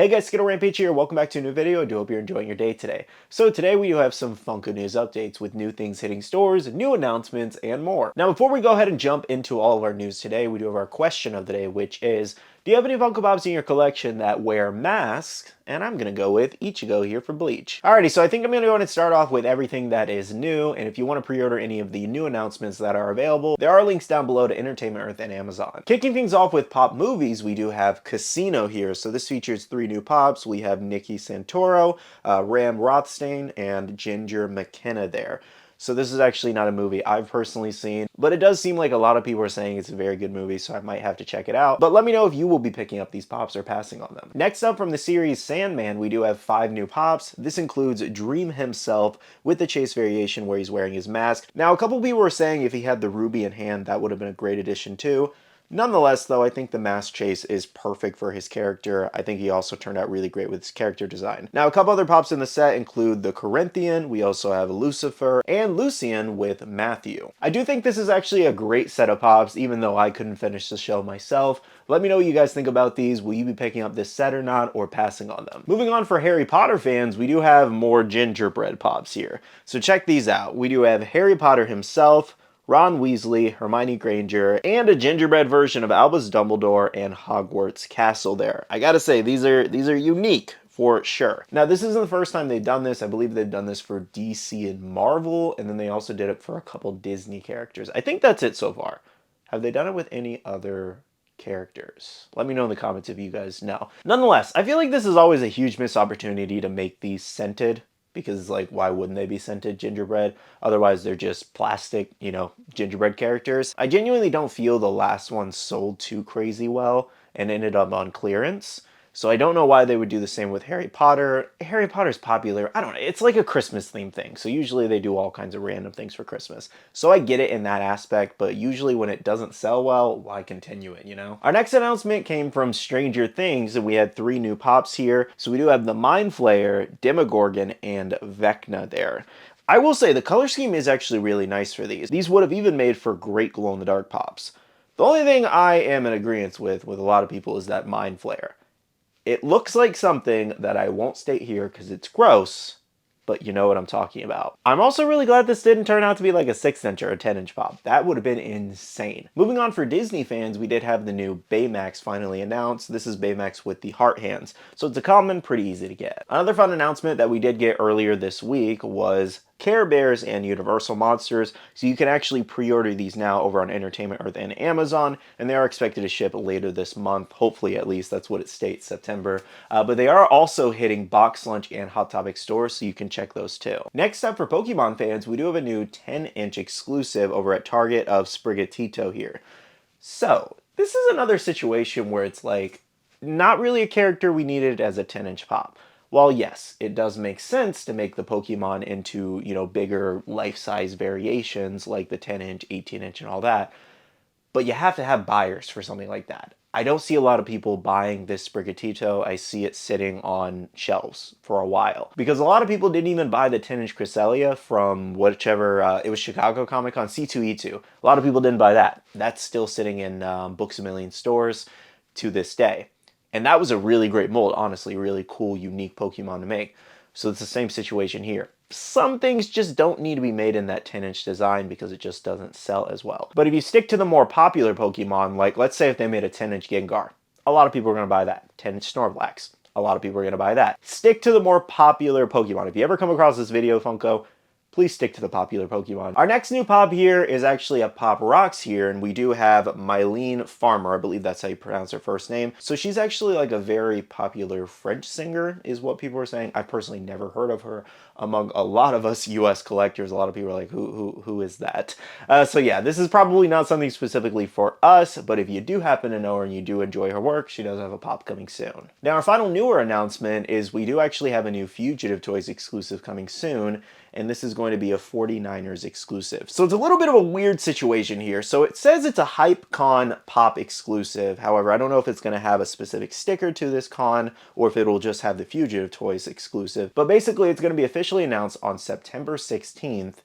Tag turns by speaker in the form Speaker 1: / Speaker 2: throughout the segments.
Speaker 1: Hey guys, SkittleRampage here. Welcome back to a new video. I do hope you're enjoying your day today. So today we do have some Funko news updates with new things hitting stores, new announcements, and more. Now before we go ahead and jump into all of our news today, we do have our question of the day, which is, do you have any Funko Pops in your collection that wear masks? And I'm going to go with Ichigo here for Bleach. Alrighty, so I think I'm going to go ahead and start off with everything that is new, and if you want to pre-order any of the new announcements that are available, there are links down below to Entertainment Earth and Amazon. Kicking things off with pop movies, we do have Casino here. So this features 3 new pops. We have Nikki Santoro, Ram Rothstein, and Ginger McKenna there. So this is actually not a movie I've personally seen, but it does seem like a lot of people are saying it's a very good movie, so I might have to check it out. But let me know if you will be picking up these pops or passing on them. Next up from the series Sandman, we do have 5 new pops. This includes Dream himself with the chase variation where he's wearing his mask. Now, a couple people were saying if he had the ruby in hand, that would have been a great addition too. Nonetheless, though, I think the mask chase is perfect for his character. I think he also turned out really great with his character design. Now, a couple other pops in the set include the Corinthian, we also have Lucifer, and Lucian with Matthew. I do think this is actually a great set of pops, even though I couldn't finish the show myself. Let me know what you guys think about these. Will you be picking up this set or not, or passing on them? Moving on for Harry Potter fans, we do have more gingerbread pops here. So check these out. We do have Harry Potter himself, Ron Weasley, Hermione Granger, and a gingerbread version of Albus Dumbledore and Hogwarts Castle there. I gotta say, these are unique for sure. Now, this isn't the first time they've done this. I believe they've done this for DC and Marvel, and then they also did it for a couple Disney characters. I think that's it so far. Have they done it with any other characters? Let me know in the comments if you guys know. Nonetheless, I feel like this is always a huge missed opportunity to make these scented, because like, why wouldn't they be scented gingerbread? Otherwise they're just plastic, gingerbread characters. I genuinely don't feel the last one sold too crazy well and ended up on clearance. So I don't know why they would do the same with Harry Potter. Harry Potter's popular. I don't know. It's like a Christmas themed thing. So usually they do all kinds of random things for Christmas. So I get it in that aspect, but usually when it doesn't sell well, why continue it, Our next announcement came from Stranger Things, and we had 3 new pops here. So we do have the Mind Flayer, Demogorgon, and Vecna there. I will say the color scheme is actually really nice for these. These would have even made for great glow-in-the-dark pops. The only thing I am in agreement with a lot of people is that Mind Flayer. It looks like something that I won't state here because it's gross, but you know what I'm talking about. I'm also really glad this didn't turn out to be like a 6-inch or a 10-inch pop. That would have been insane. Moving on for Disney fans, we did have the new Baymax finally announced. This is Baymax with the heart hands. So it's a common, pretty easy to get. Another fun announcement that we did get earlier this week was Care Bears and Universal Monsters. So you can actually pre-order these now over on Entertainment Earth and Amazon, and they are expected to ship later this month. Hopefully, at least that's what it states, September. But they are also hitting Box Lunch and Hot Topic stores, so you can check those too. Next up for Pokemon fans, we do have a new 10-inch exclusive over at Target of Sprigatito here. So this is another situation where it's like, not really a character we needed as a 10-inch pop. While yes, it does make sense to make the Pokemon into, bigger life-size variations like the 10-inch, 18-inch, and all that, but you have to have buyers for something like that. I don't see a lot of people buying this Sprigatito. I see it sitting on shelves for a while. Because a lot of people didn't even buy the 10-inch Cresselia from whichever, it was Chicago Comic Con, C2E2. A lot of people didn't buy that. That's still sitting in Books A Million stores to this day. And that was a really great mold, honestly, really cool, unique Pokemon to make. So it's the same situation here. Some things just don't need to be made in that 10-inch design because it just doesn't sell as well. But if you stick to the more popular Pokemon, like let's say if they made a 10-inch Gengar, a lot of people are going to buy that. 10-inch Snorlax, a lot of people are going to buy that. Stick to the more popular Pokemon. If you ever come across this video, Funko, please stick to the popular Pokemon. Our next new pop here is actually a Pop Rocks here, and we do have Mylene Farmer. I believe that's how you pronounce her first name. So she's actually like a very popular French singer, is what people are saying. I've personally never heard of her. Among a lot of us US collectors, a lot of people are like, who is that? So yeah, this is probably not something specifically for us, but if you do happen to know her and you do enjoy her work, she does have a pop coming soon. Now, our final newer announcement is we do actually have a new Fugitive Toys exclusive coming soon, and this is going to be a 49ers exclusive. So it's a little bit of a weird situation here. So it says it's a HypeCon pop exclusive. However, I don't know if it's going to have a specific sticker to this con or if it'll just have the Fugitive Toys exclusive. But basically, it's going to be officially announced on September 16th,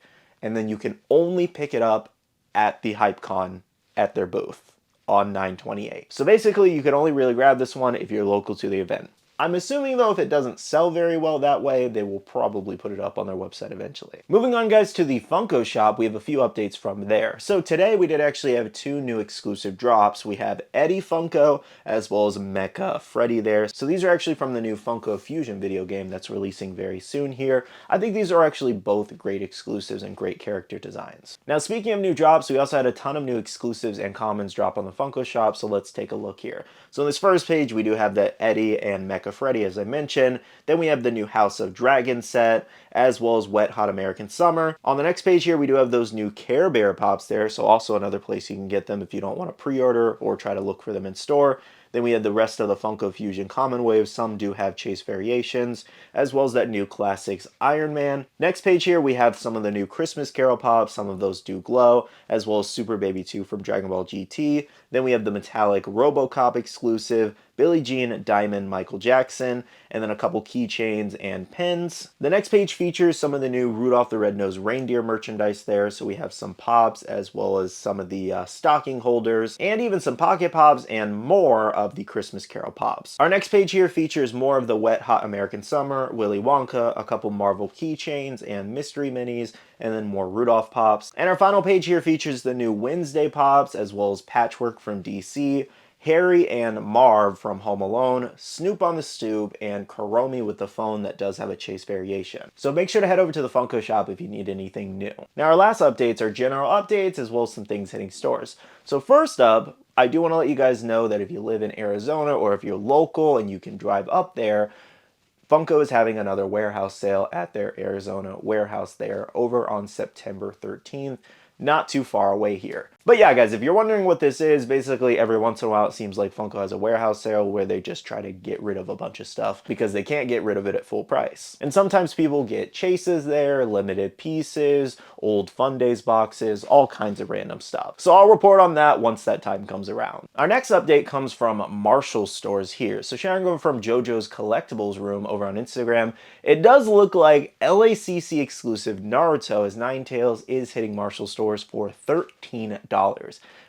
Speaker 1: and then you can only pick it up at the HypeCon at their booth on 9/28. So basically, you can only really grab this one if you're local to the event. I'm assuming though if it doesn't sell very well that way, they will probably put it up on their website eventually. Moving on guys to the Funko Shop, we have a few updates from there. So today we did actually have 2 new exclusive drops. We have Eddie Funko as well as Mecha Freddy there. So these are actually from the new Funko Fusion video game that's releasing very soon here. I think these are actually both great exclusives and great character designs. Now speaking of new drops, we also had a ton of new exclusives and commons drop on the Funko Shop, so let's take a look here. So in this first page, we do have the Eddie and Mecha Freddy, as I mentioned. Then we have the new House of Dragon set, as well as Wet Hot American Summer. On the next page here, we do have those new Care Bear pops there, so also another place you can get them if you don't want to pre-order or try to look for them in store. Then we had the rest of the Funko Fusion Common Waves. Some do have chase variations, as well as that new Classics Iron Man. Next page here, we have some of the new Christmas Carol pops. Some of those do glow, as well as Super Baby 2 from Dragon Ball GT. Then we have the metallic RoboCop exclusive, Billie Jean, Diamond, Michael Jackson, and then a couple keychains and pins. The next page features some of the new Rudolph the Red-Nosed Reindeer merchandise there, so we have some pops as well as some of the stocking holders, and even some pocket pops and more of the Christmas Carol pops. Our next page here features more of the Wet Hot American Summer, Willy Wonka, a couple Marvel keychains and mystery minis, and then more Rudolph pops. And our final page here features the new Wednesday pops as well as Patchwork from DC, Harry and Marv from Home Alone, Snoop on the Stoop, and Kuromi with the phone that does have a chase variation. So make sure to head over to the Funko Shop if you need anything new. Now our last updates are general updates as well as some things hitting stores. So first up, I do want to let you guys know that if you live in Arizona or if you're local and you can drive up there, Funko is having another warehouse sale at their Arizona warehouse there over on September 13th. Not too far away here. But yeah, guys, if you're wondering what this is, basically every once in a while it seems like Funko has a warehouse sale where they just try to get rid of a bunch of stuff because they can't get rid of it at full price. And sometimes people get chases there, limited pieces, old Fun Days boxes, all kinds of random stuff. So I'll report on that once that time comes around. Our next update comes from Marshall stores here. So sharing over from JoJo's Collectibles Room over on Instagram, it does look like LACC exclusive Naruto as Ninetales is hitting Marshall stores for $13.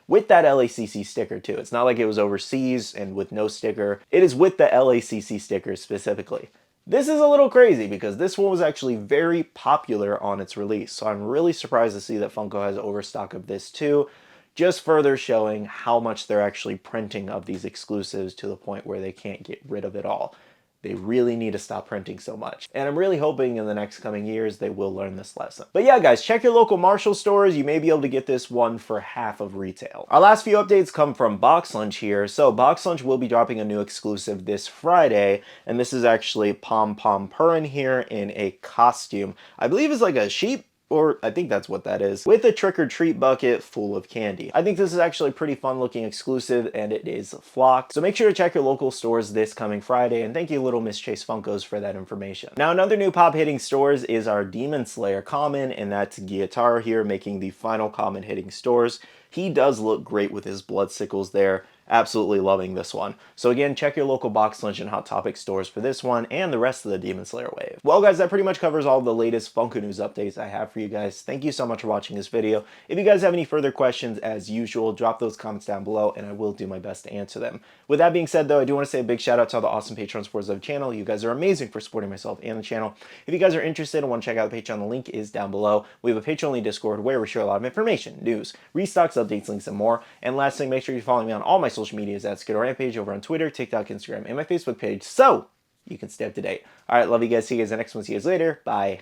Speaker 1: With that LACC sticker too. It's not like it was overseas and with no sticker. It is with the LACC sticker specifically. This is a little crazy because this one was actually very popular on its release. So I'm really surprised to see that Funko has overstock of this too. Just further showing how much they're actually printing of these exclusives to the point where they can't get rid of it all. They really need to stop printing so much. And I'm really hoping in the next coming years they will learn this lesson. But yeah, guys, check your local Marshall stores. You may be able to get this one for half of retail. Our last few updates come from Box Lunch here. So Box Lunch will be dropping a new exclusive this Friday. And this is actually Pom Pom Purin here in a costume. I believe it's like a sheep, or I think that's what that is, with a trick-or-treat bucket full of candy. I think this is actually a pretty fun looking exclusive and it is flocked. So make sure to check your local stores this coming Friday, and thank you Little Miss Chase Funkos for that information. Now another new pop hitting stores is our Demon Slayer common, and that's Gyataro here making the final common hitting stores. He does look great with his blood sickles there. Absolutely loving this one. So again, check your local Box Lunch and Hot Topic stores for this one and the rest of the Demon Slayer wave. Well guys, that pretty much covers all of the latest Funko news updates I have for you guys. Thank you so much for watching this video. If you guys have any further questions, as usual, drop those comments down below and I will do my best to answer them. With that being said though, I do want to say a big shout out to all the awesome Patreon supporters of the channel. You guys are amazing for supporting myself and the channel. If you guys are interested and want to check out the Patreon, the link is down below. We have a Patreon-only Discord where we share a lot of information, news, restocks, updates, links, and more. And lastly, make sure you follow me on all my social medias at SkittleRampage over on Twitter, TikTok, Instagram, and my Facebook page so you can stay up to date. Alright, love you guys. See you guys in the next one. See you guys later. Bye.